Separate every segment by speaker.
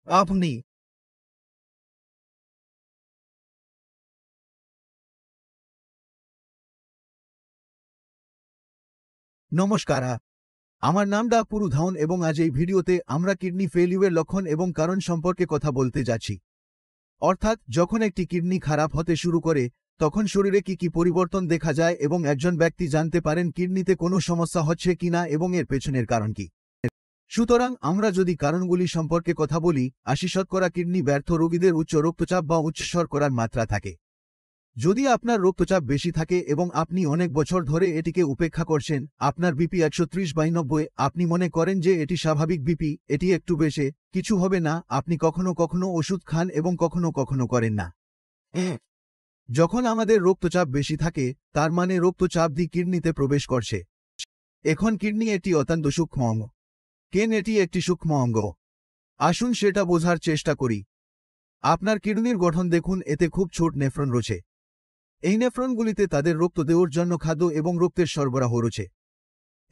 Speaker 1: আপনি নমস্কার। আমার নাম ডা পুরুধাওন এবং আজ এই ভিডিওতে আমরা কিডনি ফেলিউরের লক্ষণ এবং কারণ সম্পর্কে কথা বলতে যাচ্ছি। অর্থাৎ যখন একটি কিডনি খারাপ হতে শুরু করে তখন শরীরে কি কি পরিবর্তন দেখা যায় এবং একজন ব্যক্তি জানতে পারেন কিডনিতে কোনো সমস্যা হচ্ছে কিনা এবং এর পেছনের কারণ কি। সুতরাং আমরা যদি কারণগুলি সম্পর্কে কথা বলি, ৮০% কিডনি ব্যর্থ রোগীদের উচ্চ রক্তচাপ বা উচ্চ শর্করার মাত্রা থাকে। যদি আপনার রক্তচাপ বেশি থাকে এবং আপনি অনেক বছর ধরে এটিকে উপেক্ষা করছেন, আপনার বিপি ১৩০/৯০, আপনি মনে করেন যে এটি স্বাভাবিক বিপি, এটি একটু বেশি, কিছু হবে না, আপনি কখনো কখনো ওষুধ খান এবং কখনো কখনো করেন না। যখন আমাদের রক্তচাপ বেশি থাকে তার মানে রক্তচাপ দি কিডনিতে প্রবেশ করছে। এখন কিডনি একটি অত্যন্ত সূক্ষ্ম অঙ্গ। কেন এটি একটি সূক্ষ্ম অঙ্গ? আসুন সেটা বোঝার চেষ্টা করি। আপনার কিডনির গঠন দেখুন, এতে খুব ছোট নেফ্রন রয়েছে। এই নেফ্রনগুলিতে তাদের রক্ত দেওয়ার জন্য খাদ্য এবং রক্তের সরবরাহ রয়েছে।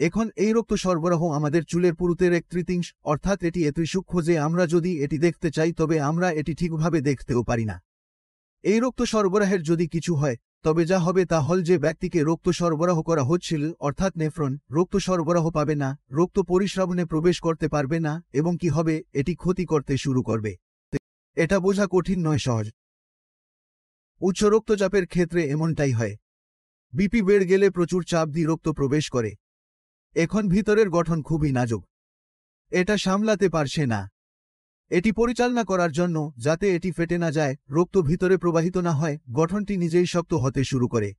Speaker 1: এখন এই রক্ত সরবরাহ আমাদের চুলের পুরুতের 1/3, অর্থাৎ এটি এতই সূক্ষ্ম যে আমরা যদি এটি দেখতে চাই তবে আমরা এটি ঠিকভাবে দেখতেও পারি না। এই রক্ত সরবরাহের যদি কিছু হয় তবে যা হবে তা হল যে ব্যক্তিকে রক্ত সরবরাহ করা হচ্ছিল অর্থাৎ নেফ্রন রক্ত সরবরাহ পাবে না, রক্ত পরিস্রাবণে প্রবেশ করতে পারবে না এবং কি হবে, এটি ক্ষতি করতে শুরু করবে। এটা বোঝা কঠিন নয়, সহজ। উচ্চ রক্তচাপের ক্ষেত্রে এমনটাই হয়। বিপি বেড়ে গেলে প্রচুর চাপ দিয়ে রক্ত প্রবেশ করে। এখন ভিতরের গঠন খুবই নাজুক, এটা সামলাতে পারছে না। এটি পরিচালনা করার জন্য যাতে এটি ফেটে না যায়, রক্ত ভিতরে প্রবাহিত না হয়, গঠনটি নিজেই শক্ত হতে শুরু করে।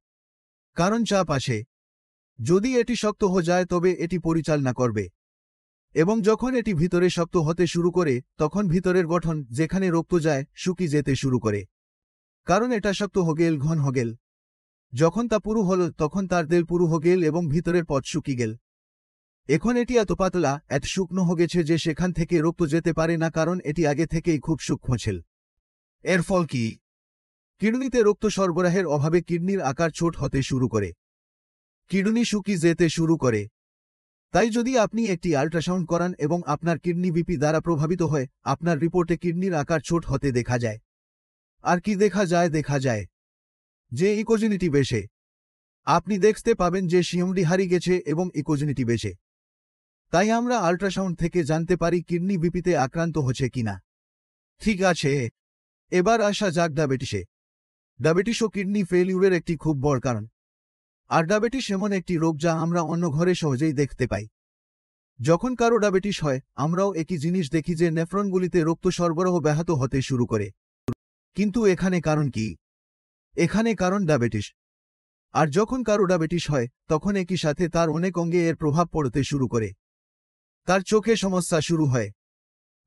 Speaker 1: কারণ চাপ আসে। যদি এটি শক্ত হয়ে যায় তবে এটি পরিচালনা করবে এবং যখন এটি ভিতরে শক্ত হতে শুরু করে তখন ভিতরের গঠন যেখানে রক্ত যায় শুকিয়ে যেতে শুরু করে। কারণ এটা শক্ত হগেল, ঘন হগেল। যখন তা পুরু হল তখন তার দেল পুরু হগেল এবং ভিতরের পথ শুকিয়ে গেল। এখন এটি এত পাতলা, এত শুকনো হয়ে গেছে যে সেখান থেকে রক্ত যেতে পারে না, কারণ এটি আগে থেকেই খুব সূক্ষ্ম ছিল। এর ফল কি? কিডনিতে রক্ত সরবরাহের অভাবে কিডনির আকার ছোট হতে শুরু করে, কিডনি শুকিয়ে যেতে শুরু করে। তাই যদি আপনি একটি আল্ট্রাসাউন্ড করান এবং আপনার কিডনি বিপি দ্বারা প্রভাবিত হয়, আপনার রিপোর্টে কিডনির আকার ছোট হতে দেখা যায়। আর কি দেখা যায়? দেখা যায় যে ইকোজিনিটি বেশে। আপনি দেখতে পাবেন যে সিএমডি হারিয়ে গেছে এবং ইকোজিনিটি বেশে। তাই আমরা আল্ট্রাসাউন্ড থেকে জানতে পারি কিডনি বিপিতে আক্রান্ত হচ্ছে কিনা। ঠিক আছে, এবার আসা যাক ডায়াবেটিসে। ডায়াবেটিসও কিডনি ফেলিউরের একটি খুব বড় কারণ। আর ডায়াবেটিস এমন একটি রোগ যা আমরা অন্য ঘরে সহজেই দেখতে পাই। যখন কারো ডায়াবেটিস হয় আমরাও একই জিনিস দেখি যে নেফ্রনগুলিতে রক্ত সরবরাহ ব্যাহত হতে শুরু করে। কিন্তু এখানে কারণ কি? এখানে কারণ ডায়াবেটিস। আর যখন কারো ডায়াবেটিস হয় তখন একই সাথে তার অনেক অঙ্গে এর প্রভাব পড়তে শুরু করে। তার চোখে সমস্যা শুরু হয়,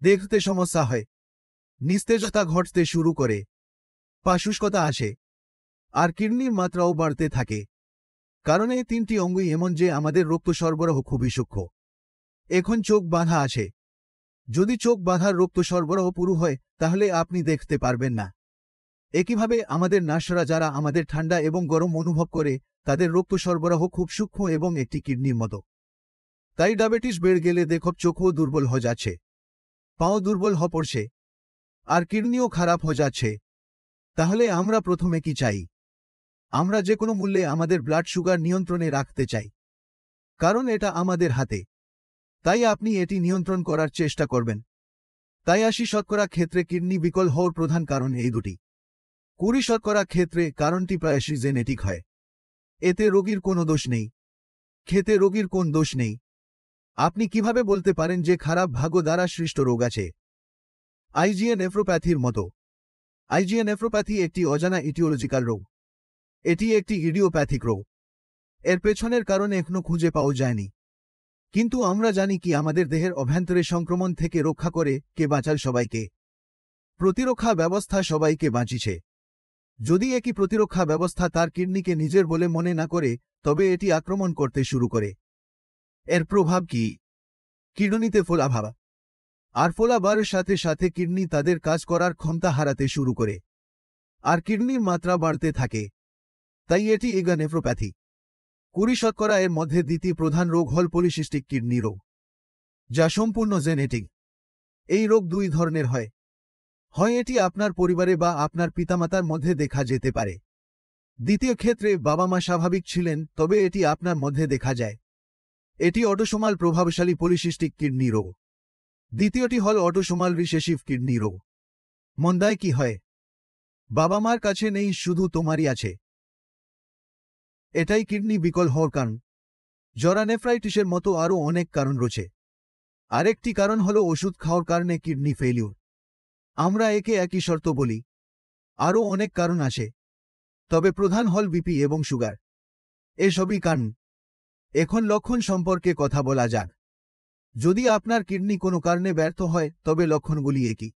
Speaker 1: দেখতে সমস্যা হয়, নিস্তেজতা ঘটতে শুরু করে, পা শুষ্কতা আসে, আর কিডনির মাত্রাও বাড়তে থাকে। কারণ এই তিনটি অঙ্গই এমন যে আমাদের রক্ত সরবরাহ খুবই সূক্ষ্ম। এখন চোখ বাঁধা আছে। যদি চোখ বাঁধার রক্ত সরবরাহ পুরো হয় তাহলে আপনি দেখতে পারবেন না। একইভাবে আমাদের নার্সরা যারা আমাদের ঠান্ডা এবং গরম অনুভব করে তাদের রক্ত সরবরাহ খুব সূক্ষ্ম এবং একটি কিডনির মতো। তাই ডায়াবেটিস বেড়ে গেলে দেখো চোখও দুর্বল হয়ে যাচ্ছে, পাও দুর্বল হয়ে পড়ছে, আর কিডনিও খারাপ হয়ে যাচ্ছে। তাহলে আমরা প্রথমে কি চাই? আমরা যে কোনো মূল্যে আমাদের ব্লাড সুগার নিয়ন্ত্রণে রাখতে চাই, কারণ এটা আমাদের হাতে। তাই আপনি এটি নিয়ন্ত্রণ করার চেষ্টা করবেন। তাই ৮০% ক্ষেত্রে কিডনি বিকল হওয়ার প্রধান কারণ এই দুটি। ২০% ক্ষেত্রে কারণটি প্রায়শই জেনেটিক হয়। এতে রোগীর কোনো দোষ নেই, খেতে রোগীর কোন দোষ নেই। আপনি কিভাবে বলতে পারেন যে খারাপ ভাগ্য দ্বারা সৃষ্ট রোগ আছে? আইজিএ নেফ্রোপ্যাথির মতো। আইজিএ নেফ্রোপ্যাথি একটি অজানা ইটিওলজিক্যাল রোগ। এটি একটি ইডিওপ্যাথিক রোগ। এর পেছনের কারণ এখনো খুঁজে পাওয়া যায়নি। কিন্তু আমরা জানি কি আমাদের দেহের অভ্যন্তরে সংক্রমণ থেকে রক্ষা করে কে বাঁচাল সবাইকে। প্রতিরক্ষা ব্যবস্থা সবাইকে বাঁচিয়েছে। যদি একই প্রতিরক্ষা ব্যবস্থা তার কিডনিকে নিজের বলে মনে না করে তবে এটি আক্রমণ করতে শুরু করে। এর প্রভাব কি? কিডনিতে ফোলাভাব। আর ফোলাভাবের সাথে সাথে কিডনি তাদের কাজ করার ক্ষমতা হারাতে শুরু করে, আর কিডনির মাত্রা বাড়তে থাকে। তাই এটি এগা নেফ্রোপ্যাথি। ২০% এর মধ্যে দ্বিতীয় প্রধান রোগ হল পলিসিস্টিক কিডনি রোগ, যা সম্পূর্ণ জেনেটিক। এই রোগ দুই ধরনের হয়, হয় এটি আপনার পরিবারে বা আপনার পিতামাতার মধ্যে দেখা যেতে পারে। দ্বিতীয় ক্ষেত্রে বাবা মা স্বাভাবিক ছিলেন, তবে এটি আপনার মধ্যে দেখা যায়। এটি অটোসোমাল প্রভাবশালী পলিসিস্টিক কিডনি রোগ। দ্বিতীয়টি হল অটোসোমাল রিসেসিভ কিডনি রোগ। মন্দায় কি হয়? বাবা মার কাছে নেই, শুধু তোমারই আছে। এটাই কিডনি বিকল হওয়ার কারণ। জরা নেফ্রাইটিসের মতো আরও অনেক কারণ রয়েছে। আরেকটি কারণ হল ওষুধ খাওয়ার কারণে কিডনি ফেলিউর। আমরা একে একই শর্ত বলি। আরও অনেক কারণ আছে, তবে প্রধান হল বিপি এবং সুগার। এসবই কারণ। এখন লক্ষণ সম্পর্কে কথা বলা যাক। যদি আপনার কিডনি কোনো কারণে ব্যর্থ হয়, তবে লক্ষণগুলি একই।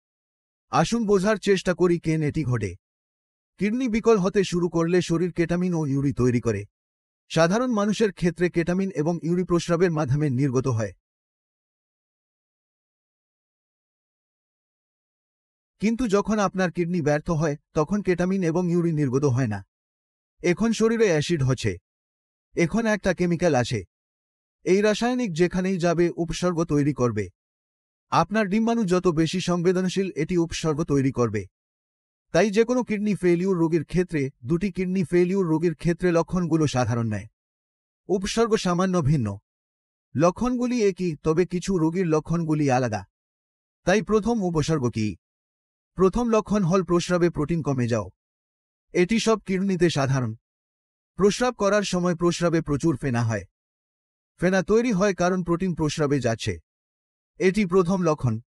Speaker 1: আসুন বোঝার চেষ্টা করি কেন এটি ঘটে। কিডনি বিকল হতে শুরু করলে শরীর কেটামিন ও ইউরি তৈরি করে। সাধারণ মানুষের ক্ষেত্রে কেটামিন এবং ইউরি প্রস্রাবের মাধ্যমে নির্গত হয়। কিন্তু যখন আপনার কিডনি ব্যর্থ হয়, তখন কেটামিন এবং ইউরি নির্গত হয় না। এখন শরীরে অ্যাসিড হচ্ছে। এখন একটা কেমিক্যাল আছে। এই রাসায়নিক যেখানেই যাবে উপসর্গ তৈরি করবে। আপনার ডিম্বাণু যত বেশি সংবেদনশীল, এটি উপসর্গ তৈরি করবে। তাই যে কোনো কিডনি ফেলিউর রোগীর ক্ষেত্রে, দুটি কিডনি ফেলিউর রোগীর ক্ষেত্রে লক্ষণগুলো সাধারণ নয়। উপসর্গ সামান্য ভিন্ন। লক্ষণগুলি একই, তবে কিছু রোগীর লক্ষণগুলি আলাদা। তাই প্রথম উপসর্গ কি? প্রথম লক্ষণ হল প্রস্রাবে প্রোটিন কমে যাও। এটি সব কিডনিতে সাধারণ। প্রস্রাব করার সময় প্রস্রাবে প্রচুর ফেনা হয়। ফেনা তৈরি হয় কারণ প্রোটিন প্রস্রাবে যাচ্ছে। এটি প্রথম লক্ষণ।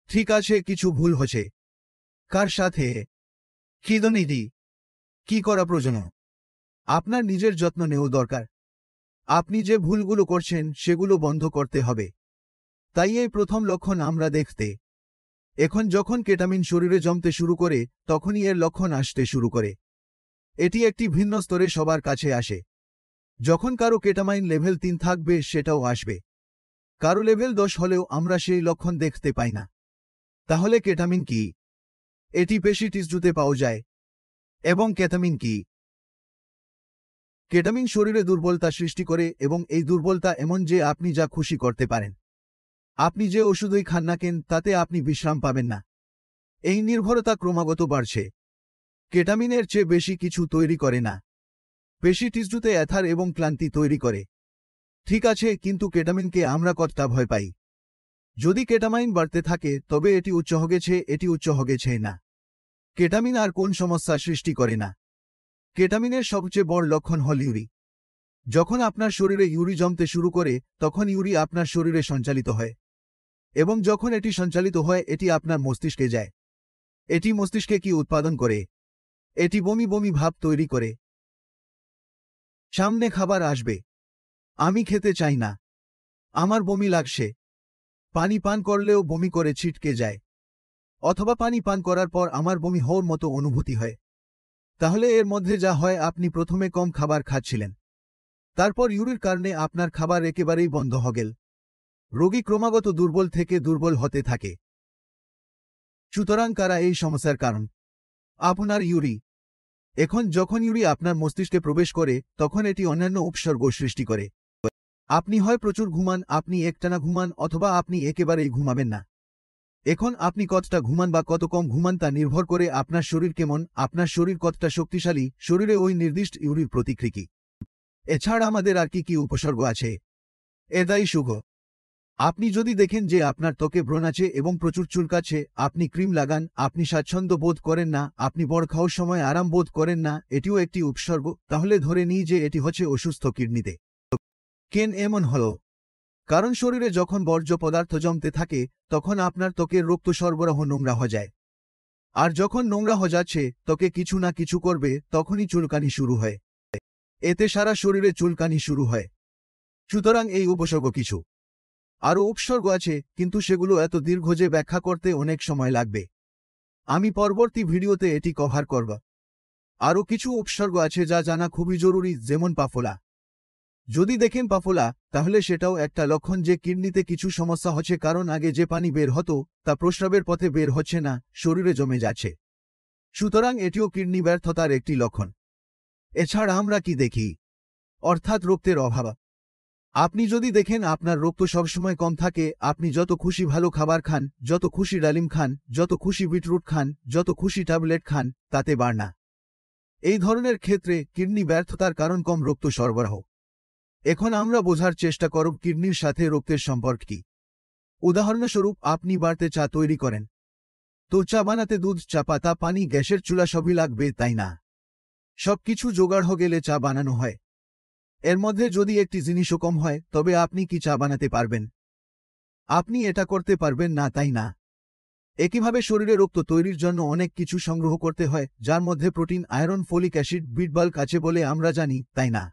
Speaker 1: ঠিক আছে, কিছু ভুল হচ্ছে। কার সাথে? কিডনিটি। কি করা প্রয়োজন? আপনার নিজের যত্ন নেওয়া দরকার। আপনি যে ভুলগুলো করছেন সেগুলো বন্ধ করতে হবে। তাই এই প্রথম লক্ষণ আমরা দেখতে। এখন যখন কেটামিন শরীরে জমতে শুরু করে, তখনই এর লক্ষণ আসতে শুরু করে। এটি একটি ভিন্ন স্তরে সবার কাছে আসে। যখন কারো কেটামাইন লেভেল 3 থাকবে, সেটাও আসবে। কারো লেভেল 10 হলেও আমরা সেই লক্ষণ দেখতে পাই না। তাহলে কেটামিন কি? এটি পেশি টিস্যুতে পাওয়া যায়। এবং কেটামিন কি? কেটামিন শরীরে দুর্বলতা সৃষ্টি করে, এবং এই দুর্বলতা এমন যে আপনি যা খুশি করতে পারেন। আপনি যে ওষুধই খান না কেন, তাতে আপনি বিশ্রাম পাবেন না। এই নির্ভরতা ক্রমাগত বাড়ছে। কেটামিনের চেয়ে বেশি কিছু তৈরি করে না। পেশি টিস্যুতে অ্যাথার এবং ক্লান্তি তৈরি করে। ঠিক আছে, কিন্তু কেটামিনকে আমরা কতটা ভয় পাই? যদি কেটামাইন বাড়তে থাকে, তবে এটি উচ্চ হয়ে এটি উচ্চ হয়েছে না। কেটামিন আর কোন সমস্যা সৃষ্টি করে না। কেটামিনের সবচেয়ে বড় লক্ষণ হল ইউরি। যখন আপনার শরীরে ইউরি জমতে শুরু করে, তখন ইউরি আপনার শরীরে সঞ্চালিত হয়। এবং যখন এটি সঞ্চালিত হয়, এটি আপনার মস্তিষ্কে যায়। এটি মস্তিষ্কে কি উৎপাদন করে? এটি বমি বমি ভাব তৈরি করে। সামনে খাবার আসবে। আমি খেতে চাই না। আমার বমি লাগছে। পানি পান করলেও বমি করে ছিটকে যায়। অথবা পানি পান করার পর আমার বমি হওয়ার মতো অনুভূতি হয়। তাহলে এর মধ্যে যা হয়, আপনি প্রথমে কম খাবার খাচ্ছিলেন। তারপর ইউরির কারণে আপনার খাবার একেবারেই বন্ধ হয়ে গেল। রোগী ক্রমাগত দুর্বল থেকে দুর্বল হতে থাকে। সুতরাং কারা এই সমস্যার কারণ? আপনার ইউরি। এখন যখন ইউরি আপনার মস্তিষ্কে প্রবেশ করে, তখন এটি অন্যান্য উপসর্গ সৃষ্টি করে। আপনি হয় প্রচুর ঘুমান, আপনি একটানা ঘুমান, অথবা আপনি একেবারেই ঘুমাবেন না। এখন আপনি কতটা ঘুমান বা কত কম ঘুমান তা নির্ভর করে আপনার শরীর কেমন, আপনার শরীর কতটা শক্তিশালী, শরীরে ওই নির্দিষ্ট ইউরির প্রতিক্রিয়া কি। এছাড়া আমাদের আর কি উপসর্গ আছে? এদাই সুখ। আপনি যদি দেখেন যে আপনার ত্বকে ব্রণ আছে এবং প্রচুর চুলকাচ্ছে, আপনি ক্রিম লাগান, আপনি স্বাচ্ছন্দ্য বোধ করেন না, আপনি বড় খাওয়ার সময় আরাম বোধ করেন না, এটিও একটি উপসর্গ। তাহলে ধরে নিই যে এটি হচ্ছে অসুস্থ কিডনিতে। কেন এমন হল? কারণ শরীরে যখন বর্জ্য পদার্থ জমতে থাকে, তখন আপনার ত্বকের রক্ত সরবরাহ নোংরা হয়ে যায়। আর যখন নোংরা হয়ে যাচ্ছে, ত্বকে কিছু না কিছু করবে, তখনই চুলকানি শুরু হয়। এতে সারা শরীরে চুলকানি শুরু হয়। সুতরাং এই উপসর্গ কিছু। আরও উপসর্গ আছে, কিন্তু সেগুলো এত দীর্ঘ যে ব্যাখ্যা করতে অনেক সময় লাগবে। আমি পরবর্তী ভিডিওতে এটি কভার করব। আরও কিছু উপসর্গ আছে যা জানা খুবই জরুরি, যেমন পা ফোলা। যদি দেখেন পা ফোলা, তাহলে সেটাও একটা লক্ষণ যে কিডনিতে কিছু সমস্যা হচ্ছে, কারণ আগে যে পানি বের হতো তা প্রস্রাবের পথে বের হচ্ছে না, শরীরে জমে যাচ্ছে। সুতরাং এটিও কিডনি ব্যর্থতার একটি লক্ষণ। এছাড়া আমরা কি দেখি? অর্থাৎ রক্তের অভাব। আপনি যদি দেখেন আপনার রক্ত সবসময় কম থাকে, আপনি যত খুশি ভালো খাবার খান, যত খুশি ডালিম খান, যত খুশি বিটরুট খান, যত খুশি ট্যাবলেট খান, তাতে বাড়ে না। এই ধরনের ক্ষেত্রে কিডনি ব্যর্থতার কারণ কম রক্ত সরবরাহ। এখন আমরা বোঝার চেষ্টা করব কিডনির সাথে রক্তের সম্পর্ক কি। উদাহরণস্বরূপ, আপনি বাড়তে চা তৈরি করেন, তো চা বানাতে দুধ, চা পাতা, পানি, গ্যাসের চুলা সবই লাগবে, তাই না? সবকিছু জোগাড় হয়ে গেলে চা বানানো হয়। এর মধ্যে যদি একটি জিনিসও কম হয়, তবে আপনি কি চা বানাতে পারবেন? আপনি এটা করতে পারবেন না, তাই না? একইভাবে শরীরে রক্ত তৈরির জন্য অনেক কিছু সংগ্রহ করতে হয়, যার মধ্যে প্রোটিন, আয়রন, ফলিক অ্যাসিড, বিটবাল্ক আছে বলে আমরা জানি, তাই না?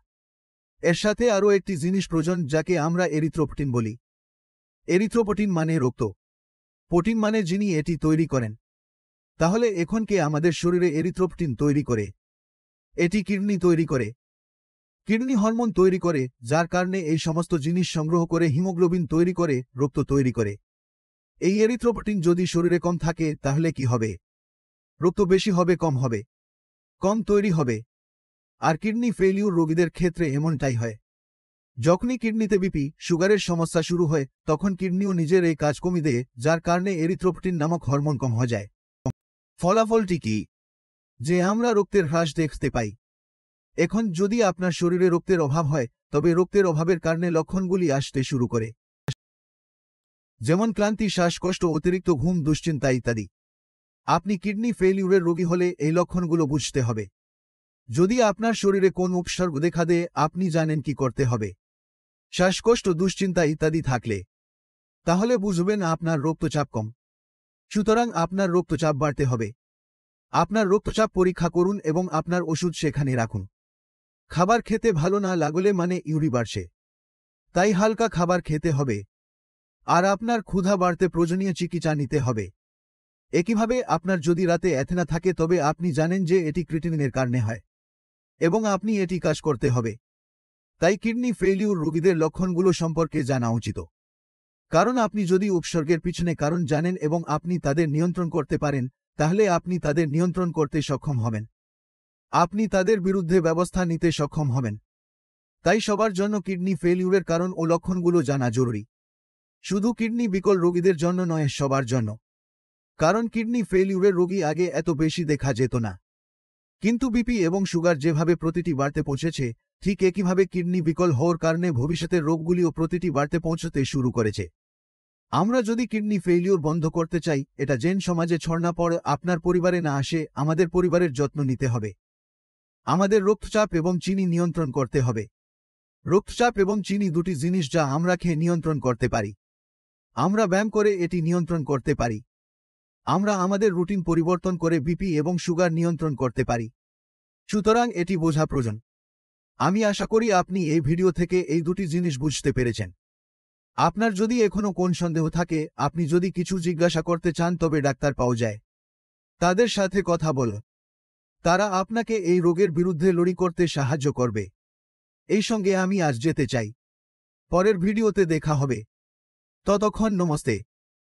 Speaker 1: এর সাথে আরও একটি জিনিস প্রয়োজন, যাকে আমরা এরিথ্রোপোটিন বলি। এরিথ্রোপোটিন মানে রক্ত, প্রোটিন মানে যিনি এটি তৈরি করেন। তাহলে এখন কে আমাদের শরীরে এরিথ্রোপোটিন তৈরি করে? এটি কিডনি তৈরি করে। কিডনি হরমোন তৈরি করে, যার কারণে এই সমস্ত জিনিস সংগ্রহ করে হিমোগ্লোবিন তৈরি করে, রক্ত তৈরি করে। এই এরিথ্রোপোটিন যদি শরীরে কম থাকে, তাহলে কি হবে? রক্ত বেশি হবে, কম হবে? কম তৈরি হবে। আর কিডনি ফেলিউর রোগীদের ক্ষেত্রে এমনটাই হয়। যখনই কিডনিতে বিপি, সুগারের সমস্যা শুরু হয়, তখন কিডনিও নিজের এই কাজ কমিয়ে দেয়, যার কারণে এরিথ্রোপোটিন নামক হরমোন কম হয়ে যায়। ফলাফলটি কি? যে আমরা রক্তের হ্রাস দেখতে পাই। এখন যদি আপনার শরীরে রক্তের অভাব হয়, তবে রক্তের অভাবের কারণে লক্ষণগুলি আসতে শুরু করে, যেমন ক্লান্তি, শ্বাসকষ্ট, অতিরিক্ত ঘুম, দুশ্চিন্তা ইত্যাদি। আপনি কিডনি ফেলিউরের রোগী হলে এই লক্ষণগুলো বুঝতে হবে। যদি আপনার শরীরে কোন উপসর্গ দেখা দেয়, আপনি জানেন কি করতে হবে। শ্বাসকষ্ট, দুশ্চিন্তা ইত্যাদি থাকলে, তাহলে বুঝবেন আপনার রক্তচাপ কম। সুতরাং আপনার রক্তচাপ বাড়তে হবে। আপনার রক্তচাপ পরীক্ষা করুন এবং আপনার ওষুধ সেখানে রাখুন। খাবার খেতে ভালো না লাগলে মানে ইউরি বাড়ছে, তাই হালকা খাবার খেতে হবে। আর আপনার ক্ষুধা বাড়তে প্রয়োজনীয় চিকিৎসা নিতে হবে। একইভাবে আপনার যদি রাতে অ্যাথেনা থাকে, তবে আপনি জানেন যে এটি ক্রিটিনিনের কারণে হয় এবং আপনি এটি কাজ করতে হবে। তাই কিডনি ফেলিউর রোগীদের লক্ষণগুলো সম্পর্কে জানা উচিত। কারণ আপনি যদি উপসর্গের পিছনে কারণ জানেন এবং আপনি তাদের নিয়ন্ত্রণ করতে পারেন, তাহলে আপনি তাদের নিয়ন্ত্রণ করতে সক্ষম হবেন। আপনি তাদের বিরুদ্ধে ব্যবস্থা নিতে সক্ষম হবেন। তাই সবার জন্য কিডনি ফেলিউরের কারণ ও লক্ষণগুলো জানা জরুরি। শুধু কিডনি বিকল রোগীদের জন্য নয়, সবার জন্য। কারণ কিডনি ফেলিউরের রোগী আগে এত বেশি দেখা যেত না। কিন্তু বিপি এবং সুগার যেভাবে প্রতিটি বাড়তে পৌঁছেছে, ঠিক একইভাবে কিডনি বিকল হওয়ার কারণে ভবিষ্যতের রোগগুলিও প্রতিটি বাড়তে পৌঁছতে শুরু করেছে। আমরা যদি কিডনি ফেলিউর বন্ধ করতে চাই, এটা যেন সমাজে ছড়না পড়ে, আপনার পরিবারে না আসে, আমাদের পরিবারের যত্ন নিতে হবে। আমাদের রক্তচাপ এবং চিনি নিয়ন্ত্রণ করতে হবে। রক্তচাপ এবং চিনি দুটি জিনিস যা আমরা খেয়ে নিয়ন্ত্রণ করতে পারি। আমরা ব্যায়াম করে এটি নিয়ন্ত্রণ করতে পারি। আমরা আমাদের রুটিন পরিবর্তন করে বিপি এবং সুগার নিয়ন্ত্রণ করতে পারি। সুতরাং এটি বোঝা প্রয়োজন। আমি আশা করি আপনি এই ভিডিও থেকে এই দুটি জিনিস বুঝতে পেরেছেন। আপনার যদি এখনও কোন সন্দেহ থাকে, আপনি যদি কিছু জিজ্ঞাসা করতে চান, তবে ডাক্তার পাওয়া যায়। তাদের সাথে কথা বল। তারা আপনাকে এই রোগের বিরুদ্ধে লড়াই করতে সাহায্য করবে। এই সঙ্গে আমি আজ যেতে চাই। পরের ভিডিওতে দেখা হবে। ততক্ষণ নমস্তে।